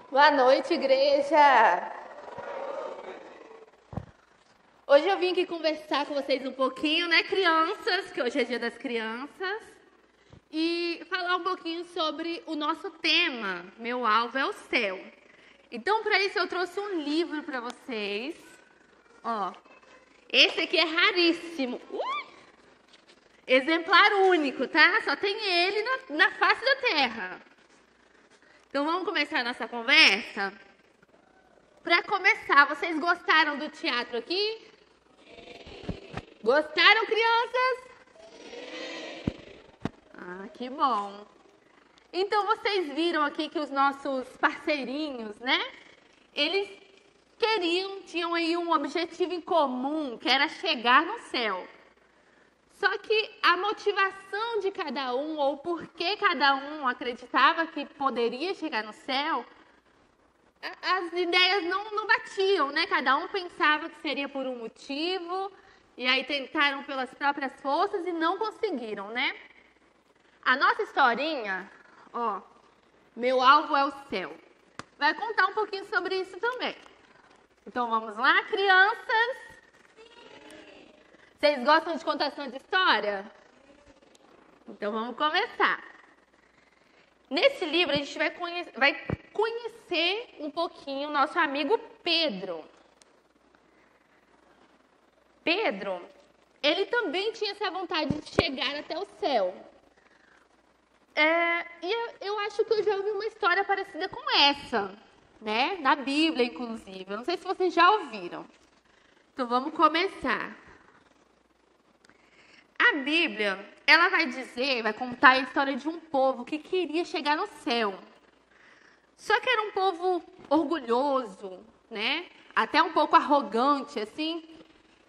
Boa noite, igreja! Hoje eu vim aqui conversar com vocês um pouquinho, né, crianças, que hoje é dia das crianças, e falar um pouquinho sobre o nosso tema, Meu Alvo é o Céu. Então, para isso, eu trouxe um livro para vocês. Ó, esse aqui é raríssimo. Exemplar único, tá? Só tem ele na face da terra. Então, vamos começar a nossa conversa? Para começar, vocês gostaram do teatro aqui? Gostaram, crianças? Ah, que bom. Então, vocês viram aqui que os nossos parceirinhos, né? Eles tinham aí um objetivo em comum, que era chegar no céu. Só que a motivação de cada um, ou por que cada um acreditava que poderia chegar no céu, as ideias não batiam, né? Cada um pensava que seria por um motivo, e aí tentaram pelas próprias forças e não conseguiram, né? A nossa historinha, ó, Meu Alvo é o Céu, vai contar um pouquinho sobre isso também. Então vamos lá, crianças? Vocês gostam de contação de história? Então vamos começar. Nesse livro a gente vai conhecer um pouquinho o nosso amigo Pedro. Pedro, ele também tinha essa vontade de chegar até o céu. E eu acho que eu já ouvi uma história parecida com essa, né? Na Bíblia, inclusive. Eu não sei se vocês já ouviram. Então vamos começar. A Bíblia, ela vai contar a história de um povo que queria chegar no céu. Só que era um povo orgulhoso, né? Até um pouco arrogante, assim.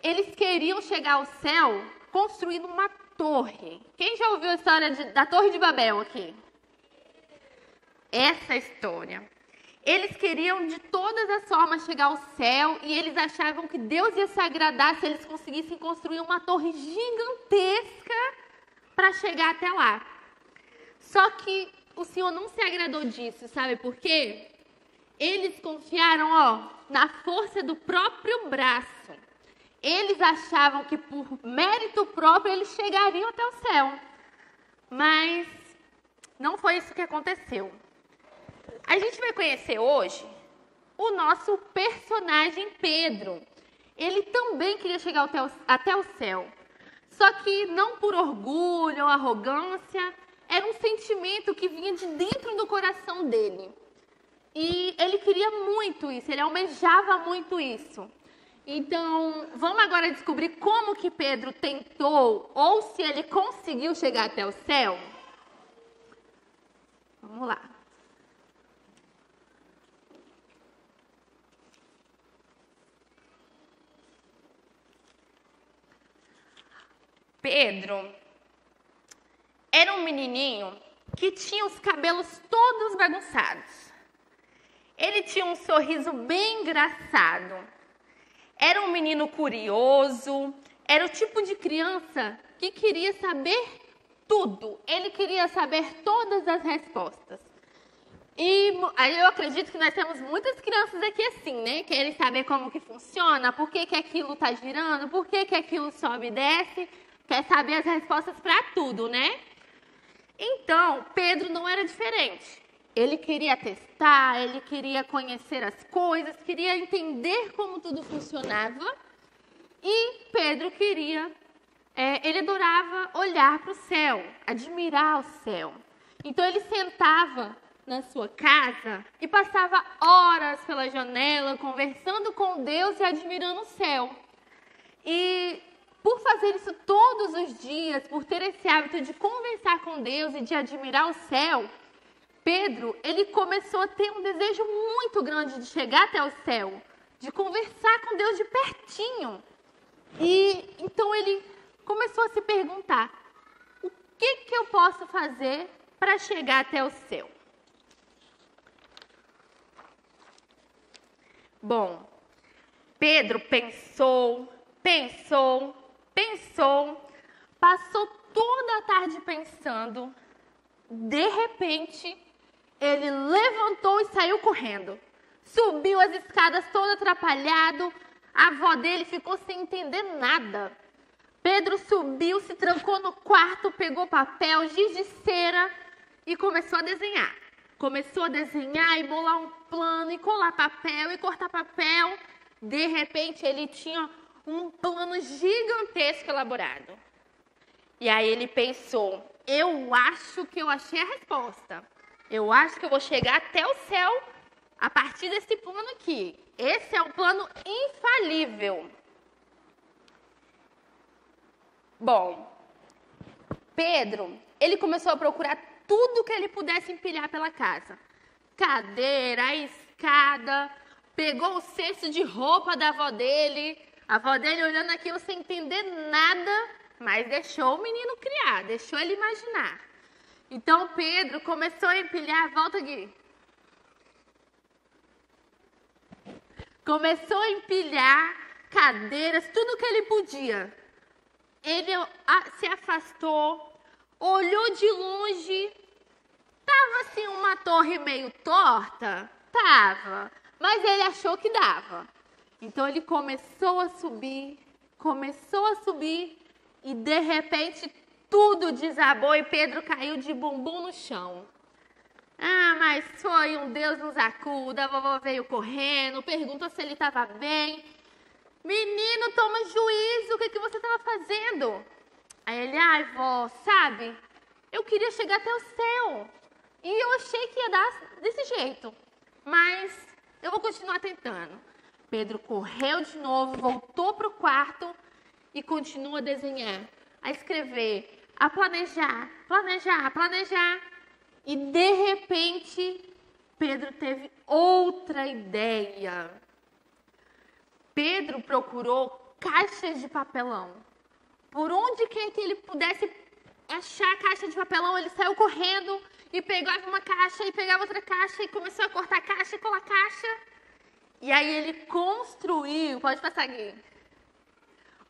Eles queriam chegar ao céu construindo uma torre. Quem já ouviu a história da Torre de Babel aqui? Essa história. Eles queriam de todas as formas chegar ao céu e eles achavam que Deus ia se agradar se eles conseguissem construir uma torre gigantesca para chegar até lá. Só que o Senhor não se agradou disso, sabe por quê? Eles confiaram, na força do próprio braço. Eles achavam que por mérito próprio eles chegariam até o céu. Mas não foi isso que aconteceu. A gente vai conhecer hoje o nosso personagem Pedro. Ele também queria chegar até o céu. Só que não por orgulho ou arrogância, era um sentimento que vinha de dentro do coração dele. E ele queria muito isso, ele almejava muito isso. Então, vamos agora descobrir como que Pedro tentou ou se ele conseguiu chegar até o céu? Vamos lá. Pedro era um menininho que tinha os cabelos todos bagunçados. Ele tinha um sorriso bem engraçado. Era um menino curioso. Era o tipo de criança que queria saber tudo. Ele queria saber todas as respostas. E aí eu acredito que nós temos muitas crianças aqui assim, né? Querem saber como que funciona, por que aquilo está girando, por que aquilo sobe e desce. Quer saber as respostas para tudo, né? Então, Pedro não era diferente. Ele queria testar, ele queria conhecer as coisas, queria entender como tudo funcionava. E Pedro ele adorava olhar para o céu, admirar o céu. Então, ele sentava na sua casa e passava horas pela janela, conversando com Deus e admirando o céu. E por fazer isso todos os dias, por ter esse hábito de conversar com Deus e de admirar o céu, Pedro, ele começou a ter um desejo muito grande de chegar até o céu, de conversar com Deus de pertinho. E então ele começou a se perguntar, o que eu posso fazer para chegar até o céu? Bom, Pedro pensou, passou toda a tarde pensando. De repente, Ele levantou e saiu correndo. Subiu as escadas todo atrapalhado. A avó dele ficou sem entender nada. Pedro subiu, se trancou no quarto, pegou papel, giz de cera e começou a desenhar. Começou a desenhar e bolar um plano, e colar papel, e cortar papel. De repente, ele tinha um plano gigantesco elaborado. E aí ele pensou, eu acho que eu achei a resposta. Eu acho que eu vou chegar até o céu a partir desse plano aqui. Esse é um plano infalível. Bom, Pedro, ele começou a procurar tudo que ele pudesse empilhar pela casa. Cadeira, a escada, pegou o cesto de roupa da avó dele. A avó dele olhando aquilo sem entender nada, mas deixou o menino criar, deixou ele imaginar. Então Pedro começou a empilhar, volta aqui. Começou a empilhar cadeiras, tudo que ele podia. Ele se afastou, olhou de longe. Tava assim uma torre meio torta? Tava, mas ele achou que dava. Então ele começou a subir e de repente tudo desabou e Pedro caiu de bumbum no chão. Ah, mas foi um Deus nos acuda, a vovó veio correndo, perguntou se ele estava bem. Menino, toma juízo, o que você estava fazendo? Aí ele, ai, vó, sabe, eu queria chegar até o céu. E eu achei que ia dar desse jeito, mas eu vou continuar tentando. Pedro correu de novo, voltou para o quarto e continua a desenhar, a escrever, a planejar. E de repente, Pedro teve outra ideia. Pedro procurou caixas de papelão. Por onde quer que ele pudesse achar a caixa de papelão, ele saiu correndo e pegava uma caixa e pegava outra caixa e começou a cortar caixa e colar caixa. E aí ele construiu, pode passar aqui,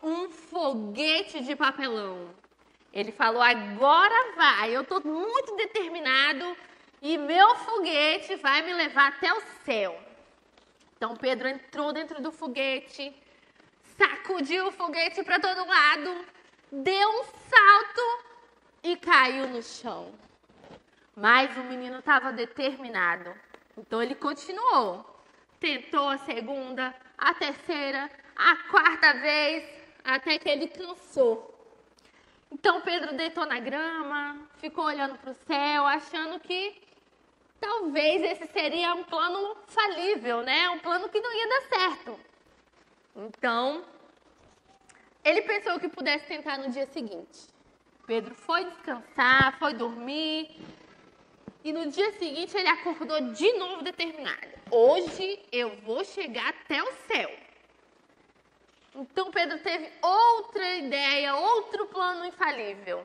um foguete de papelão. Ele falou, agora vai, eu estou muito determinado e meu foguete vai me levar até o céu. Então Pedro entrou dentro do foguete, sacudiu o foguete para todo lado, deu um salto e caiu no chão. Mas o menino estava determinado, então ele continuou. Tentou a segunda, a terceira, a quarta vez, até que ele cansou. Então Pedro deitou na grama, ficou olhando para o céu, achando que talvez esse seria um plano falível, né? Um plano que não ia dar certo. Então, ele pensou que pudesse tentar no dia seguinte. Pedro foi descansar, foi dormir. E no dia seguinte ele acordou de novo determinado. Hoje eu vou chegar até o céu. Então Pedro teve outra ideia, outro plano infalível.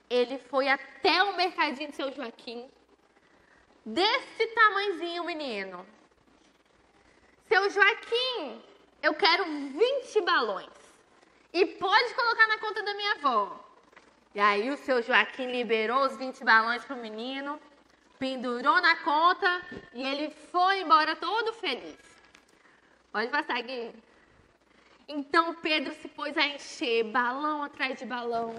Ele foi até o mercadinho de Seu Joaquim. Desse tamanhozinho, menino. Seu Joaquim, eu quero 20 balões. E pode colocar na conta da minha avó. E aí o seu Joaquim liberou os 20 balões para o menino, pendurou na conta e ele foi embora todo feliz. Pode passar aqui. Então Pedro se pôs a encher balão atrás de balão,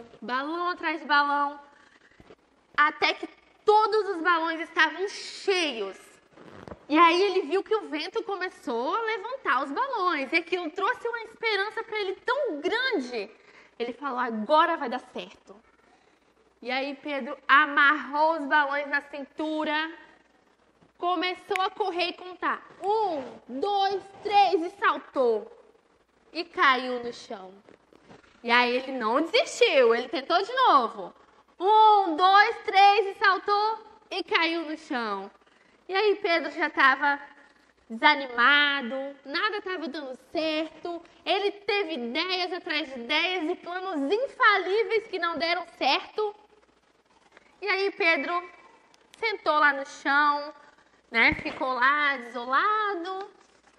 até que todos os balões estavam cheios. E aí ele viu que o vento começou a levantar os balões. E aquilo trouxe uma esperança para ele tão grande. Ele falou, agora vai dar certo. E aí Pedro amarrou os balões na cintura, começou a correr e contar. 1, 2, 3 e saltou. E caiu no chão. E aí ele não desistiu, ele tentou de novo. 1, 2, 3 e saltou e caiu no chão. E aí Pedro já estava desanimado, nada estava dando certo. Ele teve ideias atrás de ideias e planos infalíveis que não deram certo. E aí Pedro sentou lá no chão, né? Ficou lá desolado,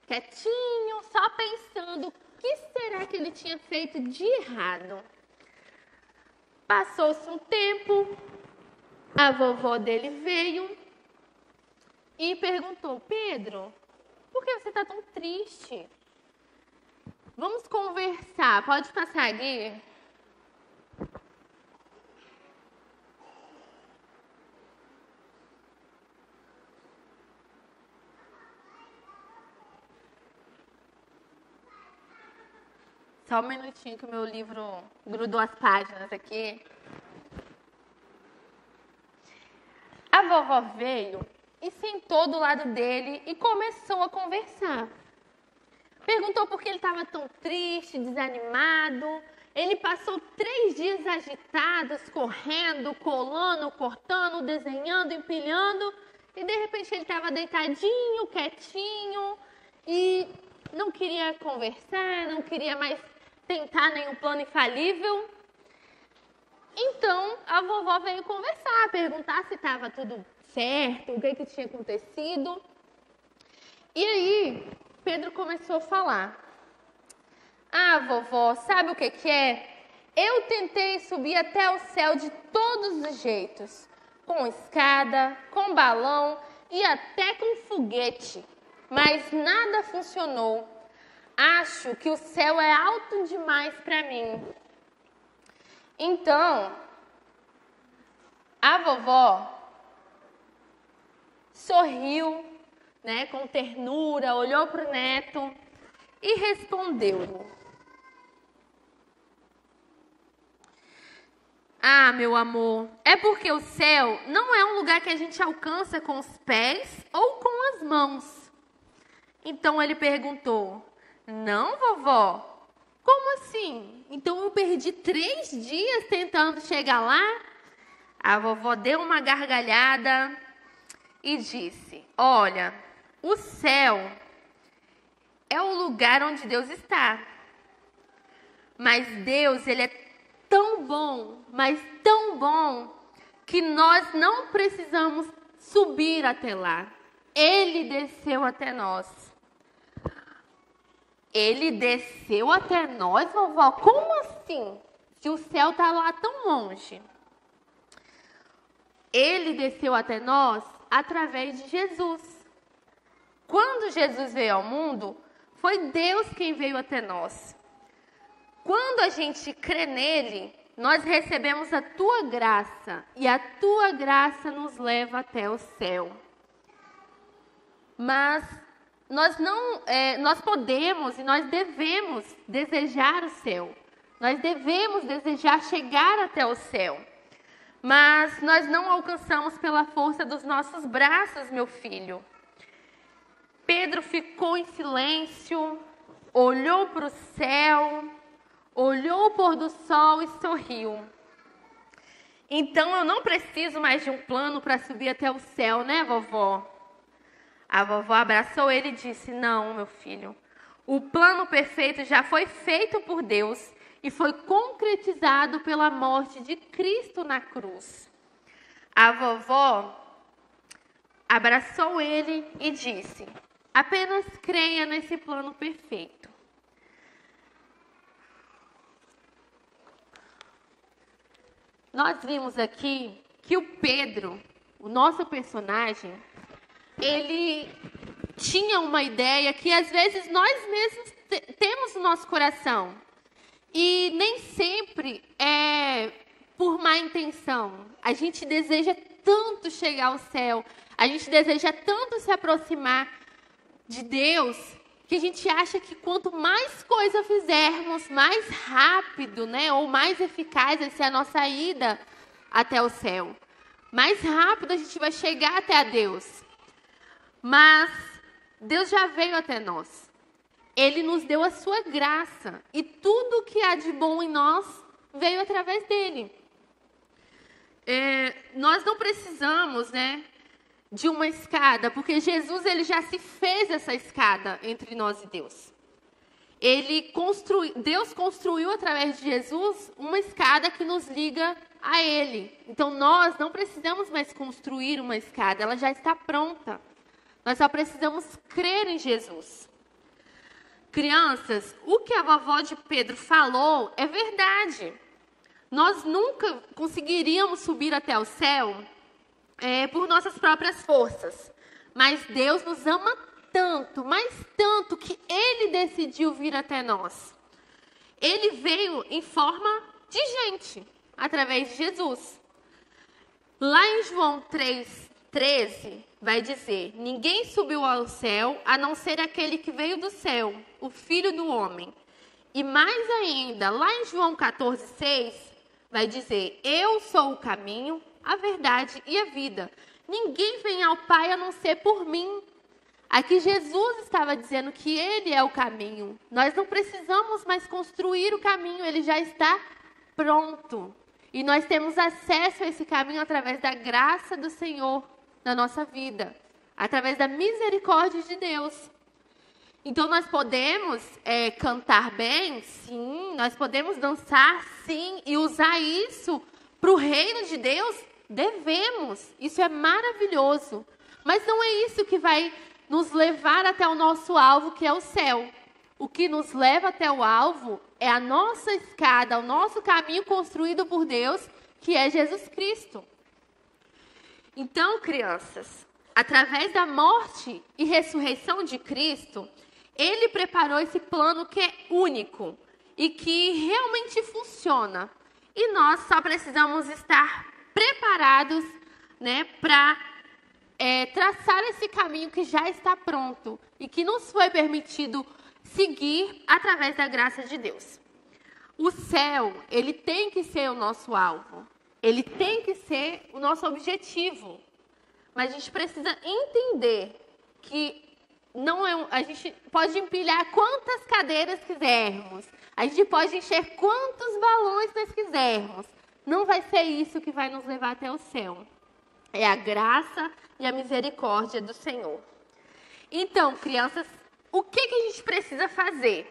quietinho, só pensando o que será que ele tinha feito de errado. Passou-se um tempo, a vovó dele veio e perguntou: Pedro, por que você está tão triste? Vamos conversar. Pode passar aqui? Só um minutinho que o meu livro grudou as páginas aqui. A vovó veio e sentou do lado dele e começou a conversar. Perguntou por que ele estava tão triste, desanimado. Ele passou 3 dias agitados, correndo, colando, cortando, desenhando, empilhando. E de repente ele estava deitadinho, quietinho e não queria conversar, não queria mais tentar nenhum plano infalível. Então a vovó veio conversar, perguntar se estava tudo certo, o que tinha acontecido. E aí Pedro começou a falar: ah, vovó, sabe o que é? Eu tentei subir até o céu de todos os jeitos. Com escada, com balão e até com foguete. Mas nada funcionou. Acho que o céu é alto demais para mim. Então, a vovó sorriu, né, com ternura, olhou para o neto e respondeu-lhe: ah, meu amor, é porque o céu não é um lugar que a gente alcança com os pés ou com as mãos. Então ele perguntou: não, vovó? Como assim? Então eu perdi 3 dias tentando chegar lá? A vovó deu uma gargalhada e disse: olha, o céu é o lugar onde Deus está. Mas Deus, ele é tão bom, mas tão bom, que nós não precisamos subir até lá. Ele desceu até nós. Ele desceu até nós, vovó? Como assim? Se o céu está lá tão longe. Ele desceu até nós através de Jesus. Quando Jesus veio ao mundo, foi Deus quem veio até nós. Quando a gente crê nele, nós recebemos a tua graça. E a tua graça nos leva até o céu. Mas nós podemos e nós devemos desejar o céu. Nós devemos desejar chegar até o céu. Mas nós não alcançamos pela força dos nossos braços, meu filho. Pedro ficou em silêncio, olhou para o céu, olhou o pôr do sol e sorriu. Então eu não preciso mais de um plano para subir até o céu, né, vovó? A vovó abraçou ele e disse: não, meu filho, o plano perfeito já foi feito por Deus e foi concretizado pela morte de Cristo na cruz. A vovó abraçou ele e disse: apenas creia nesse plano perfeito. Nós vimos aqui que o Pedro, o nosso personagem, ele tinha uma ideia que às vezes nós mesmos temos no nosso coração. E nem sempre é por má intenção. A gente deseja tanto chegar ao céu, a gente deseja tanto se aproximar de Deus, que a gente acha que quanto mais coisa fizermos, mais rápido, né, ou mais eficaz vai ser a nossa ida até o céu. Mais rápido a gente vai chegar até a Deus. Mas Deus já veio até nós. Ele nos deu a sua graça. E tudo o que há de bom em nós veio através dele. Nós não precisamos, né, de uma escada, porque Jesus ele já se fez essa escada entre nós e Deus. Deus construiu através de Jesus uma escada que nos liga a Ele. Então nós não precisamos mais construir uma escada, ela já está pronta. Nós só precisamos crer em Jesus. Crianças, o que a vovó de Pedro falou é verdade. Nós nunca conseguiríamos subir até o céu por nossas próprias forças. Mas Deus nos ama tanto, mas tanto, que Ele decidiu vir até nós. Ele veio em forma de gente, através de Jesus. Lá em João 3,13, vai dizer: ninguém subiu ao céu, a não ser aquele que veio do céu, o Filho do Homem. E mais ainda, lá em João 14,6, vai dizer: eu sou o caminho, a verdade e a vida. Ninguém vem ao Pai a não ser por mim. Aqui Jesus estava dizendo que Ele é o caminho. Nós não precisamos mais construir o caminho, ele já está pronto. E nós temos acesso a esse caminho através da graça do Senhor na nossa vida, através da misericórdia de Deus. Então nós podemos cantar bem, sim, nós podemos dançar, sim, e usar isso para o reino de Deus, devemos. Isso é maravilhoso. Mas não é isso que vai nos levar até o nosso alvo, que é o céu. O que nos leva até o alvo é a nossa escada, o nosso caminho construído por Deus, que é Jesus Cristo. Então, crianças, através da morte e ressurreição de Cristo, Ele preparou esse plano que é único e que realmente funciona. E nós só precisamos estar preparados, né, para traçar esse caminho que já está pronto e que nos foi permitido seguir através da graça de Deus. O céu, ele tem que ser o nosso alvo. Ele tem que ser o nosso objetivo. Mas a gente precisa entender que não é a gente pode empilhar quantas cadeiras quisermos. A gente pode encher quantos balões nós quisermos. Não vai ser isso que vai nos levar até o céu. É a graça e a misericórdia do Senhor. Então, crianças, o que a gente precisa fazer?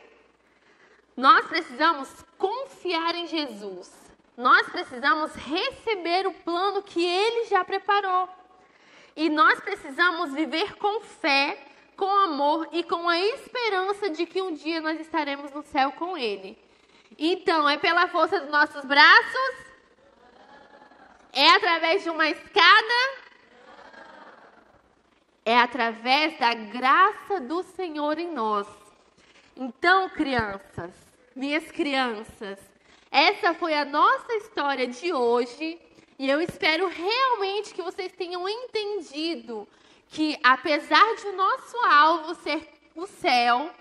Nós precisamos confiar em Jesus. Nós precisamos receber o plano que Ele já preparou. E nós precisamos viver com fé, com amor e com a esperança de que um dia nós estaremos no céu com Ele. Então, é pela força dos nossos braços? É através de uma escada? É através da graça do Senhor em nós. Então, crianças, minhas crianças, essa foi a nossa história de hoje. E eu espero realmente que vocês tenham entendido que, apesar de o nosso alvo ser o céu,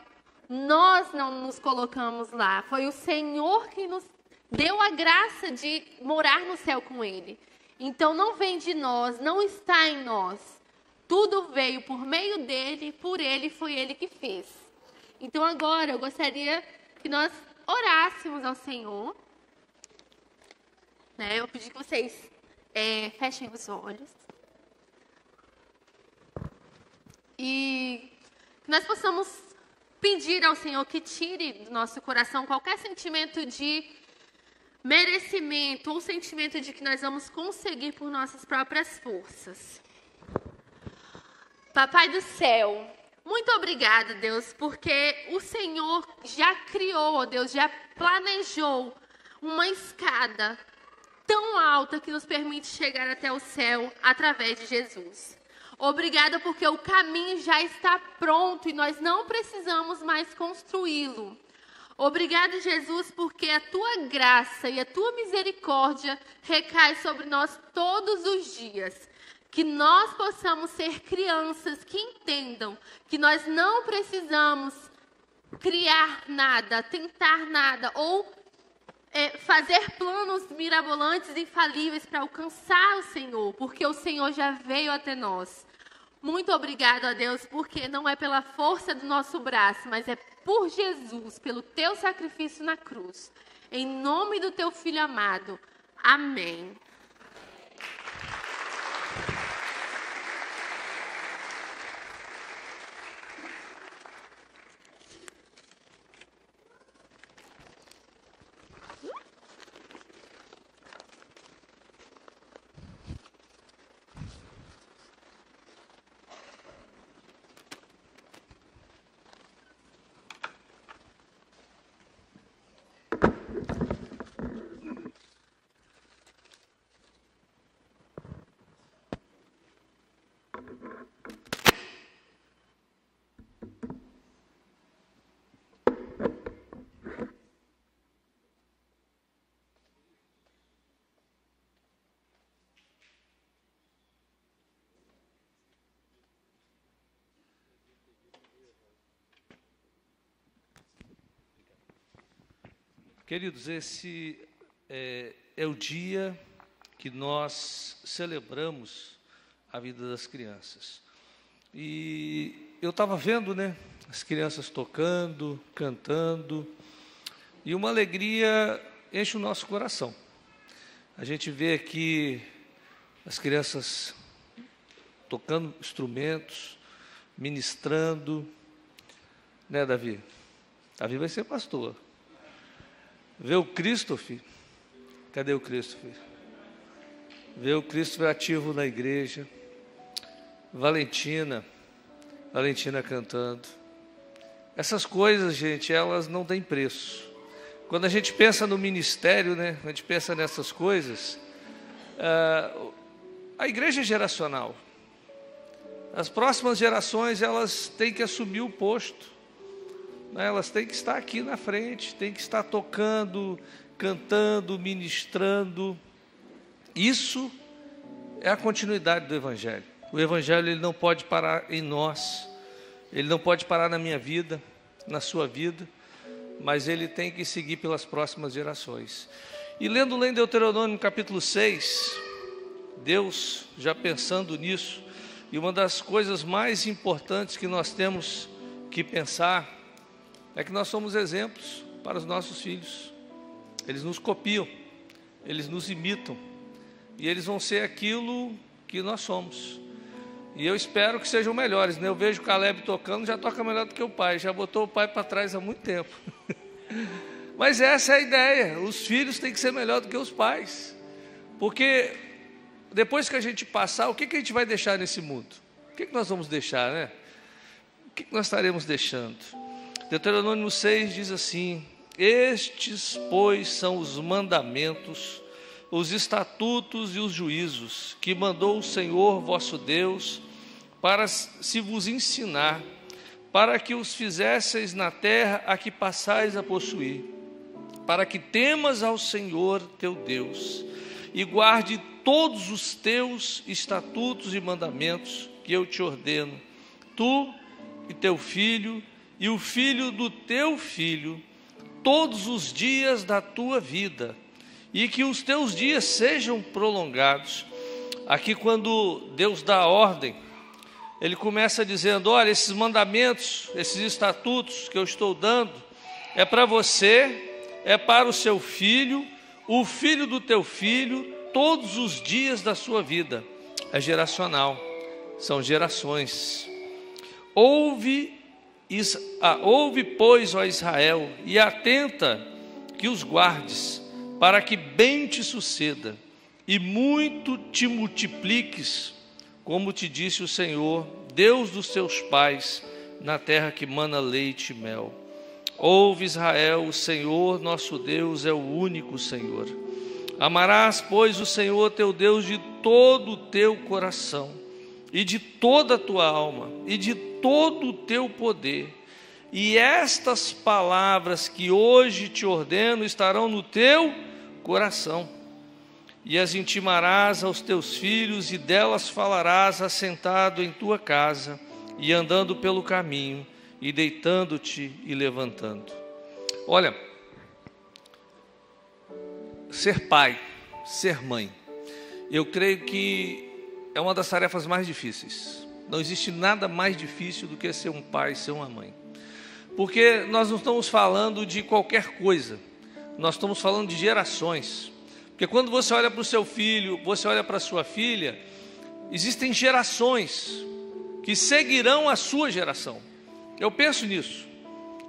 nós não nos colocamos lá. Foi o Senhor que nos deu a graça de morar no céu com Ele. Então, não vem de nós, não está em nós. Tudo veio por meio dEle, por Ele, foi Ele que fez. Então, agora, eu gostaria que nós orássemos ao Senhor. Eu pedi que vocês fechem os olhos. E que nós possamos pedir ao Senhor que tire do nosso coração qualquer sentimento de merecimento ou sentimento de que nós vamos conseguir por nossas próprias forças. Papai do céu, muito obrigada, Deus, porque o Senhor já criou, Deus, já planejou uma escada tão alta que nos permite chegar até o céu através de Jesus. Obrigada porque o caminho já está pronto e nós não precisamos mais construí-lo. Obrigada, Jesus, porque a Tua graça e a Tua misericórdia recai sobre nós todos os dias. Que nós possamos ser crianças que entendam que nós não precisamos criar nada, tentar nada ou fazer planos mirabolantes e infalíveis para alcançar o Senhor, porque o Senhor já veio até nós. Muito obrigado a Deus, porque não é pela força do nosso braço, mas é por Jesus, pelo Teu sacrifício na cruz. Em nome do Teu Filho amado. Amém. Queridos, esse é o dia que nós celebramos a vida das crianças. E eu estava vendo, né, as crianças tocando, cantando, e uma alegria enche o nosso coração. A gente vê aqui as crianças tocando instrumentos, ministrando, né, Davi? Davi vai ser pastor. Vê o Christopher. Cadê o Christopher? Vê o Christopher ativo na igreja. Valentina cantando. Essas coisas, gente, elas não têm preço. Quando a gente pensa no ministério, né, a gente pensa nessas coisas, a igreja é geracional. As próximas gerações, elas têm que assumir o posto. Elas têm que estar aqui na frente, têm que estar tocando, cantando, ministrando. Isso é a continuidade do Evangelho. O Evangelho, ele não pode parar em nós, ele não pode parar na minha vida, na sua vida, mas ele tem que seguir pelas próximas gerações. E lendo lá em Deuteronômio capítulo 6, Deus já pensando nisso, e uma das coisas mais importantes que nós temos que pensar é que nós somos exemplos para os nossos filhos. Eles nos copiam, eles nos imitam, e eles vão ser aquilo que nós somos. E eu espero que sejam melhores, né? Eu vejo o Caleb tocando, já toca melhor do que o pai, já botou o pai para trás há muito tempo. Mas essa é a ideia, os filhos têm que ser melhor do que os pais, porque depois que a gente passar, o que a gente vai deixar nesse mundo? O que nós vamos deixar, né? O que nós estaremos deixando? Deuteronômio 6 diz assim: estes, pois, são os mandamentos, os estatutos e os juízos, que mandou o Senhor vosso Deus, para se vos ensinar, para que os fizesseis na terra a que passais a possuir, para que temas ao Senhor teu Deus, e guarde todos os teus estatutos e mandamentos que eu te ordeno, tu e teu filho, e o filho do teu filho, todos os dias da tua vida, e que os teus dias sejam prolongados. Aqui, quando Deus dá a ordem, Ele começa dizendo: olha, esses mandamentos, esses estatutos que eu estou dando, é para você, é para o seu filho, o filho do teu filho, todos os dias da sua vida. É geracional, são gerações. Ouve, pois, ó Israel, e atenta que os guardes, para que bem te suceda, e muito te multipliques, como te disse o Senhor, Deus dos teus pais, na terra que mana leite e mel. Ouve, Israel, o Senhor nosso Deus é o único Senhor. Amarás, pois, o Senhor teu Deus de todo o teu coração, e de toda a tua alma, e de todo o teu poder. E estas palavras que hoje te ordeno estarão no teu coração, e as intimarás aos teus filhos, e delas falarás assentado em tua casa, e andando pelo caminho, e deitando-te e levantando. Olha, ser pai, ser mãe, eu creio que é uma das tarefas mais difíceis. Não existe nada mais difícil do que ser um pai, ser uma mãe. Porque nós não estamos falando de qualquer coisa, nós estamos falando de gerações. Porque quando você olha para o seu filho, você olha para a sua filha, existem gerações que seguirão a sua geração. Eu penso nisso.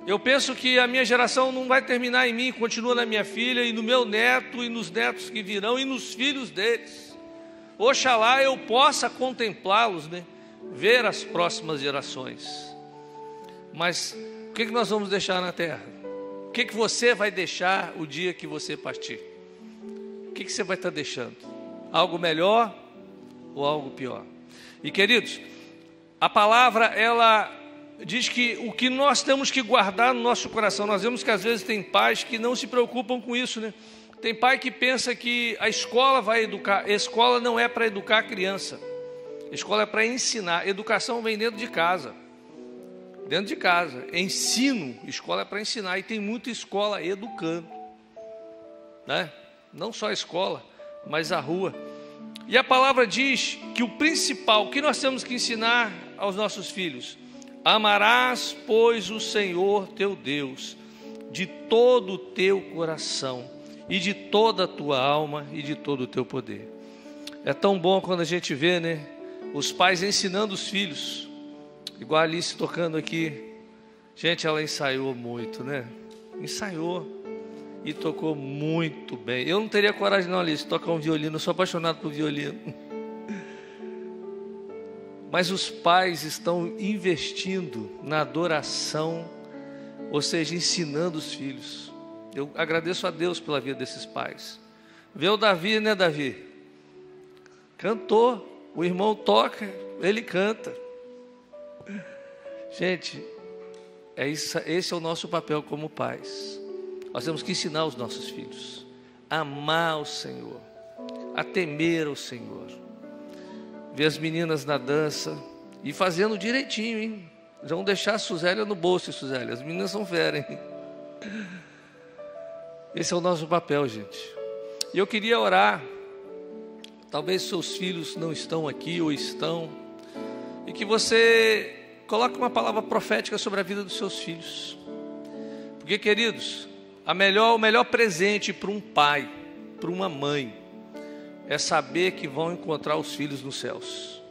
Eu penso que a minha geração não vai terminar em mim, continua na minha filha e no meu neto e nos netos que virão e nos filhos deles. Oxalá eu possa contemplá-los, né? Ver as próximas gerações. Mas o que nós vamos deixar na terra? O que você vai deixar o dia que você partir? O que você vai estar deixando? Algo melhor ou algo pior? E queridos, a palavra, ela diz que o que nós temos que guardar no nosso coração, nós vemos que às vezes tem pais que não se preocupam com isso, né? Tem pai que pensa que a escola vai educar. A escola não é para educar a criança. A escola é para ensinar. Educação vem dentro de casa. Dentro de casa. Ensino, escola é para ensinar. E tem muita escola educando. né? Não só a escola, mas a rua. E a palavra diz que o principal, que nós temos que ensinar aos nossos filhos: amarás, pois, o Senhor teu Deus de todo o teu coração e de toda a tua alma e de todo o teu poder. É tão bom quando a gente vê, né, os pais ensinando os filhos, igual a Alice tocando aqui. Gente, ela ensaiou muito, né? Ensaiou e tocou muito bem. Eu não teria coragem não, Alice, de tocar um violino. Eu sou apaixonado por violino. Mas os pais estão investindo na adoração, ou seja, ensinando os filhos. Eu agradeço a Deus pela vida desses pais. Vê o Davi, né, Davi? Cantou. O irmão toca, ele canta. Gente, esse é o nosso papel como pais. Nós temos que ensinar os nossos filhos a amar o Senhor, a temer o Senhor. Ver as meninas na dança e fazendo direitinho, hein? Vão deixar a Suzélia no bolso, Suzélia. As meninas são férias, hein? Esse é o nosso papel, gente. E eu queria orar. Talvez seus filhos não estão aqui ou estão, e que você coloque uma palavra profética sobre a vida dos seus filhos. Porque, queridos, o melhor presente para um pai, para uma mãe, é saber que vão encontrar os filhos nos céus.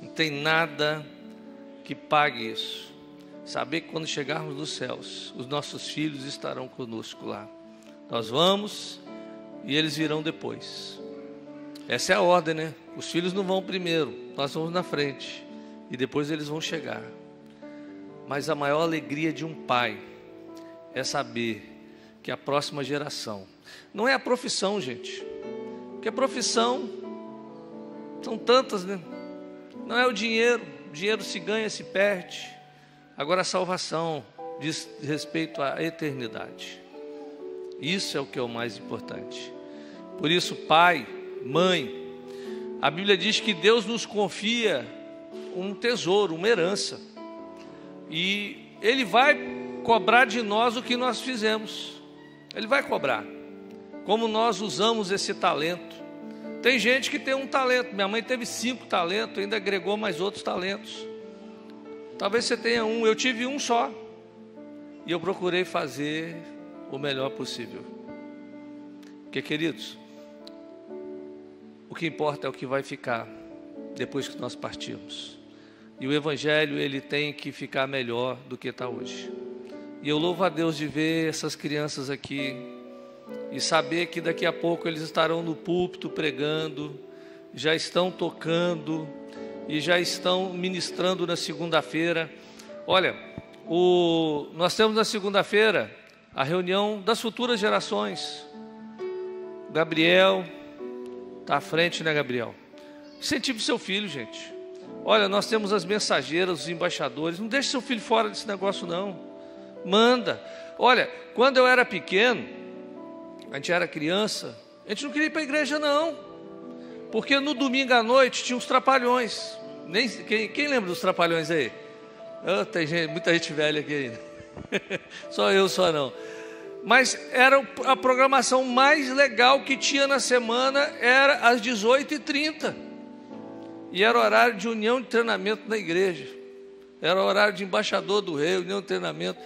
Não tem nada que pague isso. Saber que quando chegarmos nos céus, os nossos filhos estarão conosco lá. Nós vamos e eles virão depois. Essa é a ordem, né? Os filhos não vão primeiro, nós vamos na frente e depois eles vão chegar. Mas a maior alegria de um pai é saber que a próxima geração, não é a profissão, gente, porque a profissão são tantas, né? Não é o dinheiro se ganha, se perde. Agora a salvação diz respeito à eternidade. Isso é o que é o mais importante. Por isso, pai, mãe, a Bíblia diz que Deus nos confia um tesouro, uma herança, e Ele vai cobrar de nós o que nós fizemos. Ele vai cobrar como nós usamos esse talento. Tem gente que tem um talento. Minha mãe teve 5 talentos, ainda agregou mais outros talentos. Talvez você tenha um. Eu tive um só, e eu procurei fazer o melhor possível. Porque, queridos, o que importa é o que vai ficar depois que nós partirmos. E o Evangelho, ele tem que ficar melhor do que está hoje. E eu louvo a Deus de ver essas crianças aqui e saber que daqui a pouco eles estarão no púlpito pregando, já estão tocando e já estão ministrando na segunda-feira. Olha, nós temos na segunda-feira a reunião das futuras gerações. Gabriel está à frente, né, Gabriel? Incentive seu filho, gente. Olha, nós temos as mensageiras, os embaixadores. Não deixe seu filho fora desse negócio, não. Manda. Olha, quando eu era pequeno, a gente era criança, a gente não queria ir para a igreja, não. Porque no domingo à noite tinha uns trapalhões. Quem lembra dos trapalhões aí? Tem muita gente velha aqui ainda. Só eu, só não. Mas era a programação mais legal que tinha na semana, era às 18h30. E era horário de união de treinamento na igreja. Era horário de embaixador do rei, união de treinamento.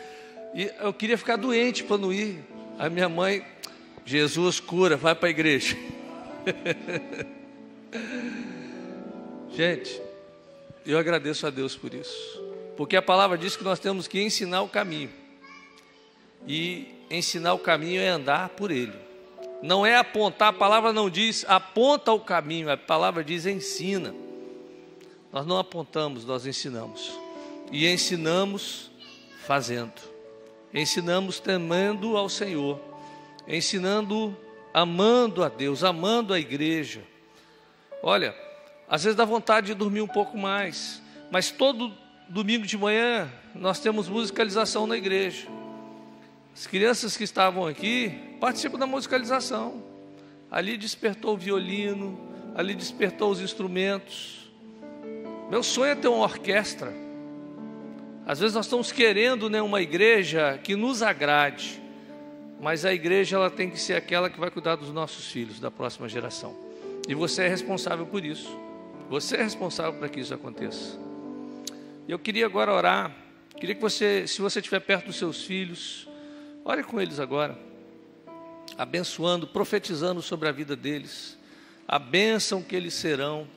E eu queria ficar doente para não ir. A minha mãe, Jesus cura, vai para a igreja. Gente, eu agradeço a Deus por isso. Porque a palavra diz que nós temos que ensinar o caminho. E ensinar o caminho é andar por ele. Não é apontar, a palavra não diz aponta o caminho, a palavra diz ensina. Nós não apontamos, nós ensinamos. E ensinamos fazendo. Ensinamos temendo ao Senhor. Ensinando, amando a Deus, amando a igreja. Olha, às vezes dá vontade de dormir um pouco mais, mas todo domingo de manhã nós temos musicalização na igreja. As crianças que estavam aqui participam da musicalização. Ali despertou o violino, ali despertou os instrumentos. Meu sonho é ter uma orquestra. Às vezes nós estamos querendo, né, uma igreja que nos agrade, mas a igreja ela tem que ser aquela que vai cuidar dos nossos filhos, da próxima geração. E você é responsável por isso. Você é responsável para que isso aconteça. Eu queria agora orar. Queria que você, se você estiver perto dos seus filhos, ore com eles agora, abençoando, profetizando sobre a vida deles, a bênção que eles serão,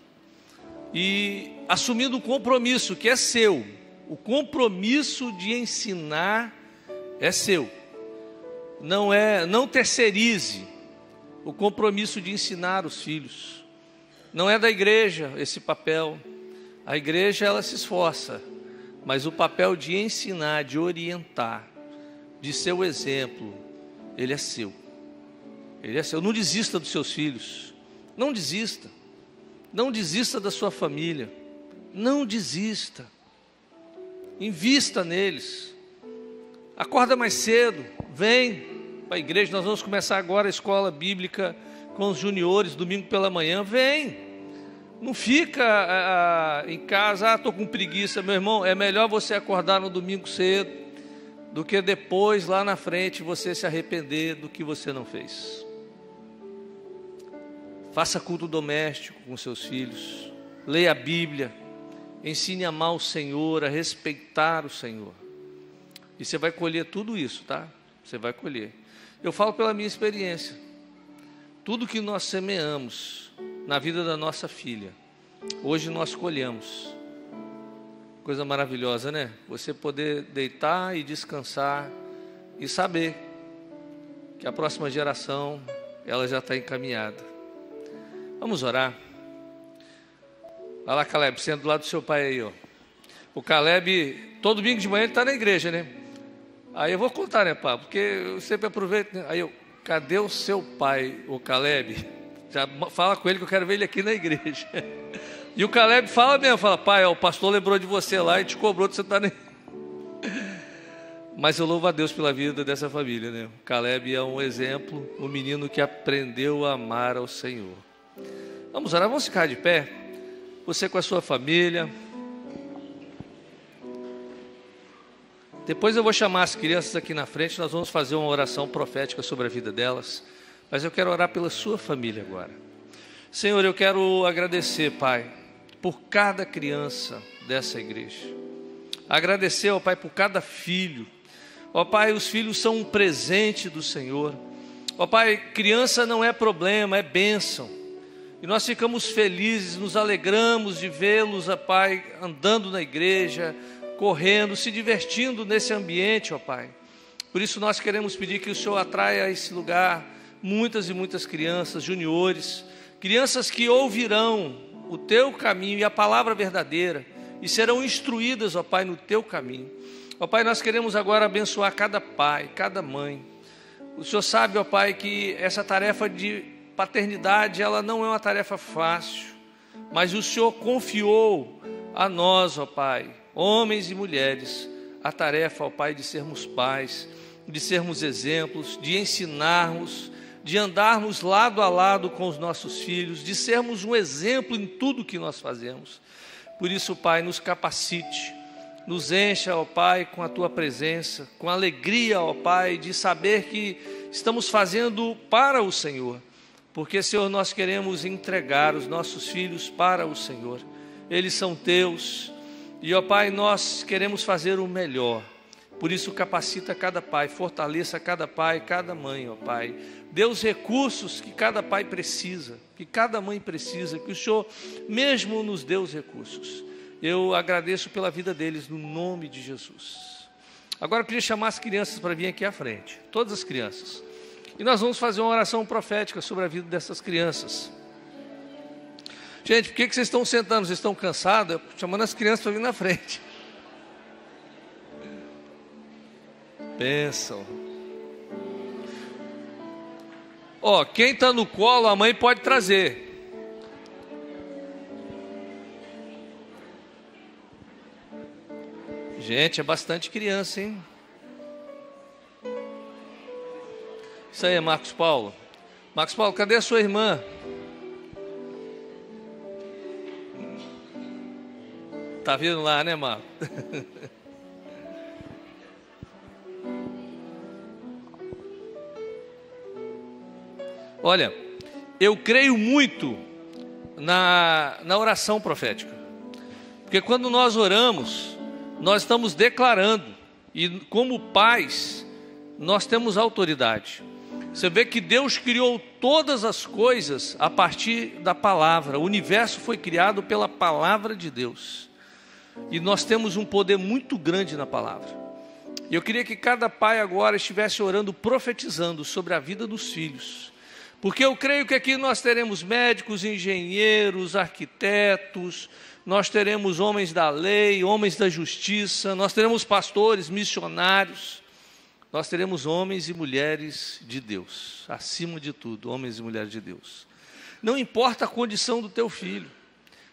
e assumindo um compromisso que é seu. O compromisso de ensinar é seu. Não terceirize o compromisso de ensinar os filhos. Não é da igreja esse papel. A igreja ela se esforça, mas o papel de ensinar, de orientar, de ser o exemplo, ele é seu. Ele é seu. Não desista dos seus filhos. Não desista. Não desista da sua família. Não desista. Invista neles. Acorda mais cedo. Vem para a igreja. Nós vamos começar agora a escola bíblica com os juniores, domingo pela manhã. Vem. Não fica em casa, estou com preguiça. Meu irmão, é melhor você acordar no domingo cedo do que depois, lá na frente, você se arrepender do que você não fez. Faça culto doméstico com seus filhos. Leia a Bíblia. Ensine a amar o Senhor, a respeitar o Senhor. E você vai colher tudo isso, tá? Você vai colher. Eu falo pela minha experiência. Tudo que nós semeamos na vida da nossa filha, hoje nós colhemos. Coisa maravilhosa, né? Você poder deitar e descansar e saber que a próxima geração, ela já está encaminhada. Vamos orar. Olha lá, Caleb, senta do lado do seu pai aí, ó. O Caleb, todo domingo de manhã ele está na igreja, né? Aí eu vou contar, né, pá? Porque eu sempre aproveito, né? Aí eu, cadê o seu pai, o Caleb? Já fala com ele que eu quero ver ele aqui na igreja. E o Caleb fala mesmo, fala, pai, ó, o pastor lembrou de você lá e te cobrou de você estar na igreja. Mas eu louvo a Deus pela vida dessa família, né? O Caleb é um exemplo, um menino que aprendeu a amar ao Senhor. Vamos orar, vamos ficar de pé. Você com a sua família. Depois eu vou chamar as crianças aqui na frente. Nós vamos fazer uma oração profética sobre a vida delas. Mas eu quero orar pela sua família agora. Senhor, eu quero agradecer, Pai, por cada criança dessa igreja. Agradecer, ó Pai, por cada filho. Ó Pai, os filhos são um presente do Senhor. Ó Pai, criança não é problema, é bênção. E nós ficamos felizes, nos alegramos de vê-los, ó Pai, andando na igreja, correndo, se divertindo nesse ambiente, ó Pai. Por isso nós queremos pedir que o Senhor atraia a esse lugar muitas e muitas crianças, juniores, crianças que ouvirão o Teu caminho e a palavra verdadeira e serão instruídas, ó Pai, no Teu caminho. Ó Pai, nós queremos agora abençoar cada pai, cada mãe. O Senhor sabe, ó Pai, que essa tarefa de paternidade, ela não é uma tarefa fácil, mas o Senhor confiou a nós, ó Pai, homens e mulheres, a tarefa, ó Pai, de sermos pais, de sermos exemplos, de ensinarmos, de andarmos lado a lado com os nossos filhos, de sermos um exemplo em tudo que nós fazemos. Por isso, Pai, nos capacite, nos encha, ó Pai, com a Tua presença, com alegria, ó Pai, de saber que estamos fazendo para o Senhor. Porque, Senhor, nós queremos entregar os nossos filhos para o Senhor. Eles são Teus. E, ó Pai, nós queremos fazer o melhor. Por isso, capacita cada pai, fortaleça cada pai, cada mãe, ó Pai. Dê os recursos que cada pai precisa, que cada mãe precisa, que o Senhor mesmo nos dê os recursos. Eu agradeço pela vida deles, no nome de Jesus. Agora eu queria chamar as crianças para vir aqui à frente. Todas as crianças. E nós vamos fazer uma oração profética sobre a vida dessas crianças. Gente, por que vocês estão sentando? Vocês estão cansados? Chamando as crianças para vir na frente. Pensam. Ó, quem está no colo, a mãe pode trazer. Gente, é bastante criança, hein? Isso aí, Marcos Paulo. Marcos Paulo, cadê a sua irmã? Tá vindo lá, né, Marcos? Olha, eu creio muito na oração profética. Porque quando nós oramos, nós estamos declarando. E como pais, nós temos autoridade. Você vê que Deus criou todas as coisas a partir da palavra. O universo foi criado pela palavra de Deus. E nós temos um poder muito grande na palavra. E eu queria que cada pai agora estivesse orando, profetizando sobre a vida dos filhos. Porque eu creio que aqui nós teremos médicos, engenheiros, arquitetos, nós teremos homens da lei, homens da justiça, nós teremos pastores, missionários. Nós teremos homens e mulheres de Deus, acima de tudo, homens e mulheres de Deus. Não importa a condição do teu filho.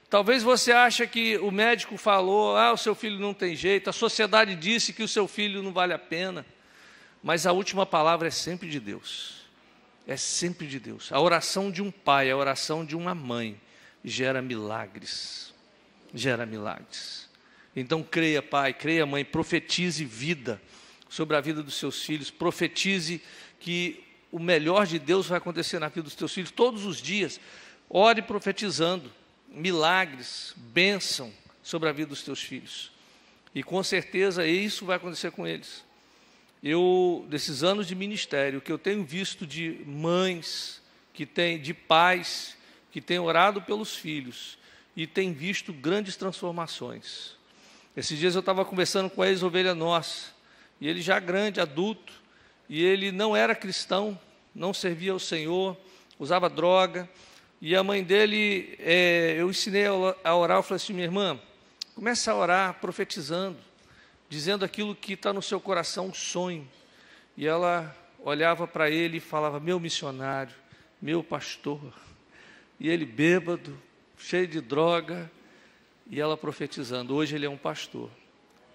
Talvez você ache que o médico falou, o seu filho não tem jeito, a sociedade disse que o seu filho não vale a pena. Mas a última palavra é sempre de Deus. É sempre de Deus. A oração de um pai, a oração de uma mãe, gera milagres. Gera milagres. Então creia, pai, creia, mãe, profetize vida sobre a vida dos seus filhos, profetize que o melhor de Deus vai acontecer na vida dos teus filhos todos os dias. Ore profetizando milagres, bênção sobre a vida dos teus filhos. E com certeza isso vai acontecer com eles. Desses anos de ministério, que eu tenho visto de mães, de pais, que têm orado pelos filhos e têm visto grandes transformações. Esses dias eu estava conversando com a ex-ovelha nossa, e ele já grande, adulto, e ele não era cristão, não servia ao Senhor, usava droga, e a mãe dele, eu ensinei a orar, eu falei assim, minha irmã, começa a orar profetizando, dizendo aquilo que está no seu coração, um sonho. E ela olhava para ele e falava, meu missionário, meu pastor, e ele bêbado, cheio de droga, e ela profetizando, hoje ele é um pastor,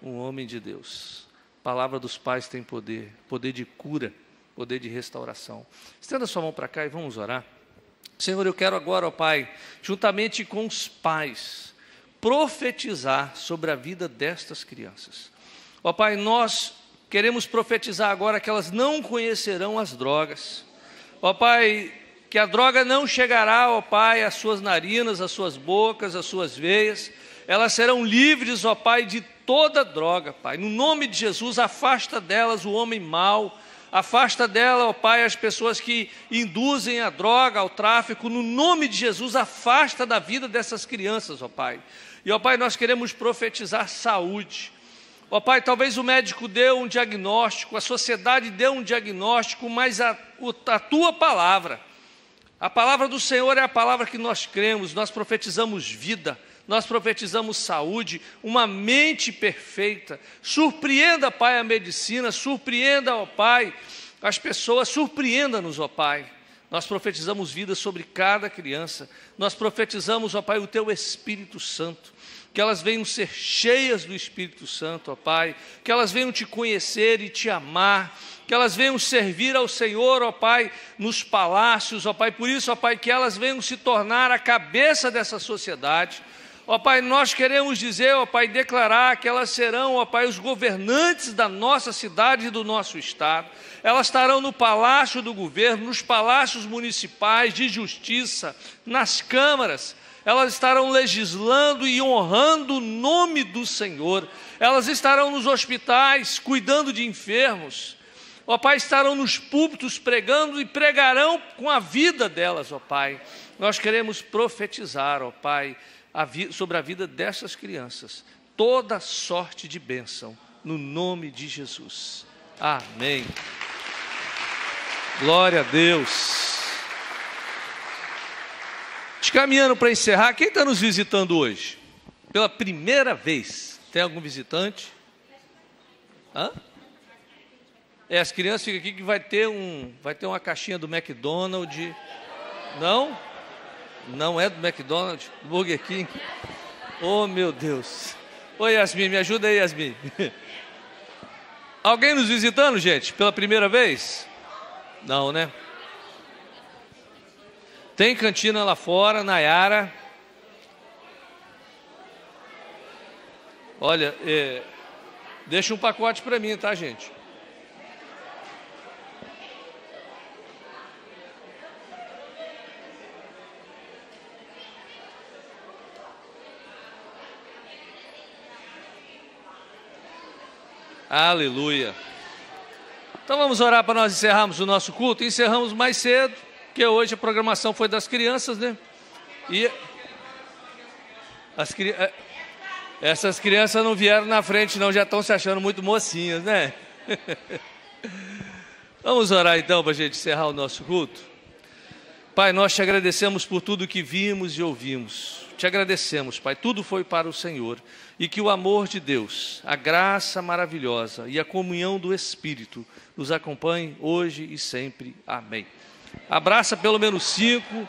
um homem de Deus. A palavra dos pais tem poder, poder de cura, poder de restauração. Estenda sua mão para cá e vamos orar. Senhor, eu quero agora, ó Pai, juntamente com os pais, profetizar sobre a vida destas crianças. Ó Pai, nós queremos profetizar agora que elas não conhecerão as drogas. Ó Pai, que a droga não chegará, ó Pai, às suas narinas, às suas bocas, às suas veias. Elas serão livres, ó Pai, de toda droga, Pai. No nome de Jesus, afasta delas o homem mau. Afasta dela, ó Pai, as pessoas que induzem a droga, ao tráfico. No nome de Jesus, afasta da vida dessas crianças, ó Pai. E, ó Pai, nós queremos profetizar saúde. Ó Pai, talvez o médico deu um diagnóstico, a sociedade deu um diagnóstico, mas a Tua palavra, a palavra do Senhor é a palavra que nós cremos, nós profetizamos vida, nós profetizamos saúde, uma mente perfeita. Surpreenda, Pai, a medicina, surpreenda, ó Pai, as pessoas, surpreenda-nos, ó Pai. Nós profetizamos vida sobre cada criança, nós profetizamos, ó Pai, o Teu Espírito Santo, que elas venham ser cheias do Espírito Santo, ó Pai, que elas venham Te conhecer e Te amar, que elas venham servir ao Senhor, ó Pai, nos palácios, ó Pai, por isso, ó Pai, que elas venham se tornar a cabeça dessa sociedade. Ó Pai, nós queremos dizer, ó Pai, declarar que elas serão, ó Pai, os governantes da nossa cidade e do nosso estado. Elas estarão no palácio do governo, nos palácios municipais de justiça, nas câmaras. Elas estarão legislando e honrando o nome do Senhor. Elas estarão nos hospitais, cuidando de enfermos. Ó Pai, estarão nos púlpitos pregando e pregarão com a vida delas, ó Pai. Nós queremos profetizar, ó Pai, sobre a vida dessas crianças, toda sorte de bênção, no nome de Jesus. Amém. Glória a Deus. Caminhando para encerrar, quem está nos visitando hoje? Pela primeira vez, tem algum visitante? Hã? As crianças ficam aqui que vai ter uma caixinha do McDonald's. Não? Não é do McDonald's, do Burger King. Oh, meu Deus. Oi, Yasmin, me ajuda aí, Yasmin. Alguém nos visitando, gente, pela primeira vez? Não, né? Tem cantina lá fora, Nayara. Olha, deixa um pacote para mim, tá, gente? Aleluia. Então vamos orar para nós encerrarmos o nosso culto. Encerramos mais cedo, porque hoje a programação foi das crianças, né? E essas crianças não vieram na frente, não, já estão se achando muito mocinhas, né? Vamos orar então para a gente encerrar o nosso culto. Pai, nós te agradecemos por tudo que vimos e ouvimos. Te agradecemos, Pai, tudo foi para o Senhor. E que o amor de Deus, a graça maravilhosa e a comunhão do Espírito nos acompanhe hoje e sempre. Amém. Abraça pelo menos 5.